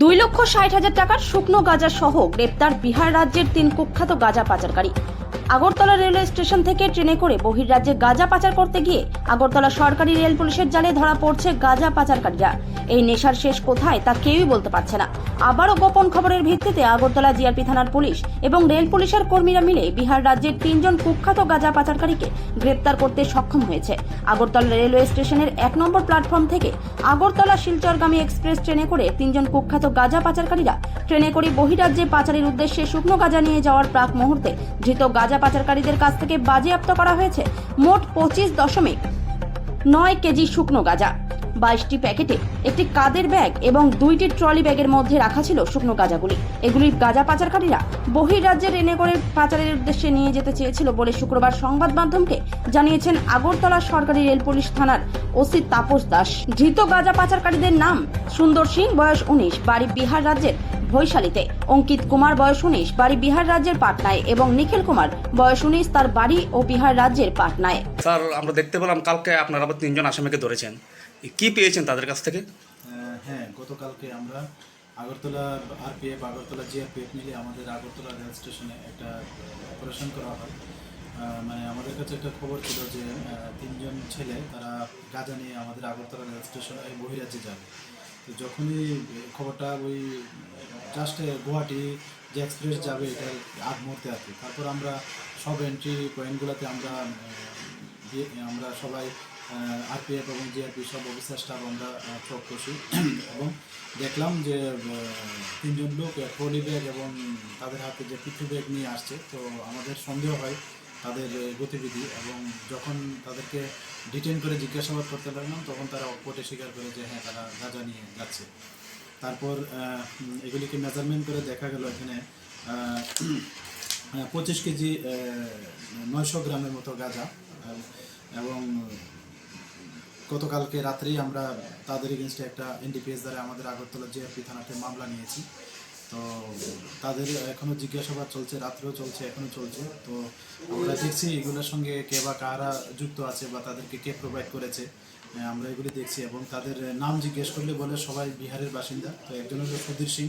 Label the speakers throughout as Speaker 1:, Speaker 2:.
Speaker 1: 2,60,000 টাকার শুকনো গাঁজা সহ গ্রেপ্তার বিহার রাজ্যের 3 কুখ্যাত গাঁজা পাচারকারী। আগরতলা রেলওয়ে স্টেশন থেকে ট্রেনে করে বহির্রাজ্যে গাঁজা পাচার করতে গিয়ে আগরতলা সরকারি রেল পুলিশের জালে ধরা পড়ছে গাঁজা পাচারকারীরা। এই নেশার শেষ কোথায় তা কেউই বলতে পারছে না। আবারও গোপন খবরের ভিত্তিতে আগরতলা জিআরপি থানার পুলিশ এবং রেল পুলিশের কর্মীরা মিলে বিহার রাজ্যের 3 জন কুখ্যাত গাঁজা পাচারকারীকে গ্রেপ্তার করতে সক্ষম হয়েছে। আগরতলা রেলওয়ে স্টেশনের 1 নম্বর প্ল্যাটফর্ম থেকে আগরতলা শিলচরগামী এক্সপ্রেস ট্রেনে করে 3 জন কুখ্যাত গাঁজা পাচারকারীরা ট্রেনে করে বহির্রাজ্যে পাচারের উদ্দেশ্যে শুকনো গাঁজা নিয়ে যাওয়ার প্রাক মুহূর্তে ধৃত গাঁজা পাচারকারীদের কাছ থেকে বাজেয়াপ্ত করা হয়েছে মোট 25.9 কেজি শুকনো গাঁজা। 22টি প্যাকেটে একটি কাদের ব্যাগ এবং 2টি ট্রলি ব্যাগের মধ্যে রাখা ছিল শুকনো গাঁজাগুলি। এগুলি গাঁজা পাচারকারীরা বহির্রাজ্যে ট্রেনে করে পাচারের উদ্দেশ্যে নিয়ে যেতে চেয়েছিল বলে শুক্রবার সংবাদ মাধ্যমকে জানিয়েছেন আগরতলা সরকারি রেল পুলিশ থানার ওসি তাপস দাস। ধৃত গাঁজা পাচারকারীদের নাম সুন্দর সিং, বয়স 19, বাড়ি বিহার রাজ্যের বৈশালীতে; অঙ্কিত কুমার, বয়স 19, বাড়ি বিহার রাজ্যের পাটনায়; এবং নিখিল কুমার, বয়স 19, তার বাড়ি ও বিহার রাজ্যের পাটনায়।
Speaker 2: স্যার, আমরা দেখতে পেলাম কালকে আপনারা আবার 3 জন আসামিকে ধরেছেন। কি পেয়েছেন তাদের কাছ থেকে?
Speaker 3: হ্যাঁ, গতকালকে আমরা আগরতলা আরপিএফ, আগরতলা জিআরপিএফ মিলে আমাদের আগরতলা রেল স্টেশনে একটা অপারেশন করা হয়। মানে আমাদের কাছে একটা খবর ছিল যে 3 জন ছেলে তারা গাঁজা নিয়ে আমাদের আগরতলা রেল স্টেশনে বহিরাজ্যে যাবে। তো যখনই খবরটা ওই জাস্ট গুয়াহাটি যে এক্সপ্রেস যাবে এটার আগ মুহূর্তে আর কি, তারপর আমরা সব এন্ট্রি পয়েন্টগুলোতে আমরা সবাই আরপিএফ এবং জিআরপি সব অফিসার স্টাফ আমরা চক করছি এবং দেখলাম যে 3 জন লোক ট্রলি ব্যাগ এবং তাদের হাতে যে পিঠু ব্যাগ নিয়ে আসছে। তো আমাদের সন্দেহ হয় তাদের গতিবিধি, এবং যখন তাদেরকে ডিটেন করে জিজ্ঞাসাবাদ করতে লাগলাম তখন তারা অকপটে স্বীকার করে যে হ্যাঁ, তারা গাঁজা নিয়ে যাচ্ছে। তারপর এগুলিকে মেজারমেন্ট করে দেখা গেল এখানে 25 কেজি 900 গ্রামের মতো গাঁজা। এবং গতকালকে রাত্রেই আমরা তাদের এগেনস্টে একটা এনডিপিএস দ্বারা আমাদের আগরতলা জিআরপি থানাতে মামলা নিয়েছি। তো তাদের এখনও জিজ্ঞাসাবাদ চলছে, রাত্রেও চলছে, এখনও চলছে। তো আমরা দেখছি এগুলোর সঙ্গে কে বা কারা যুক্ত আছে বা তাদেরকে কে প্রোভাইড করেছে, আমরা এগুলি দেখছি। এবং তাদের নাম জিজ্ঞেস করলে বলে সবাই বিহারের বাসিন্দা। তো একজন হলো সুধীর সিং,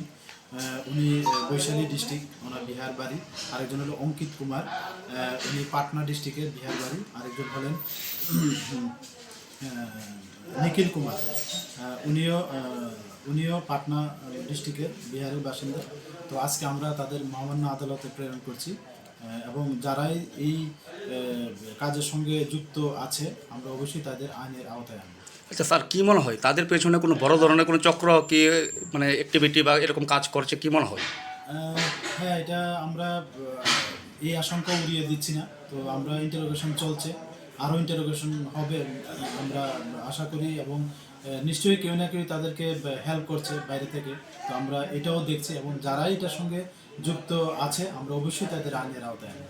Speaker 3: উনি বৈশালী ডিস্ট্রিক্ট, ওনার বিহার বাড়ি। আরেকজন হলো অঙ্কিত কুমার, উনি পাটনা ডিস্ট্রিক্টের বিহার বাড়ি। আরেকজন হলেন নিখিল কুমার, উনিও পাটনা ডিস্ট্রিক্টের বিহারের বাসিন্দা। তো আজকে আমরা তাদের মহামান্য আদালতে প্রেরণ করছি এবং যারাই এই কাজের সঙ্গে যুক্ত আছে আমরা অবশ্যই তাদের আইনের আওতায় আনব।
Speaker 2: আচ্ছা স্যার, কি মনে হয় তাদের পেছনে কোনো বড় ধরনের কোনো চক্র কি মানে অ্যাক্টিভিটি বা এরকম কাজ করছে, কি মনে হয়?
Speaker 3: হ্যাঁ, এটা আমরা এই আশঙ্কা উড়িয়ে দিচ্ছি না। তো আমরা ইন্টারোগেশন চলছে, আরও ইন্টারোগেশন হবে আমরা আশা করি, এবং নিশ্চয়ই কেউ না কেউ তাদেরকে হেল্প করছে বাইরে থেকে। তো আমরা এটাও দেখছি এবং যারা এটার সঙ্গে যুক্ত আছে আমরা অবশ্যই তাদের আইনের আওতায় আনব।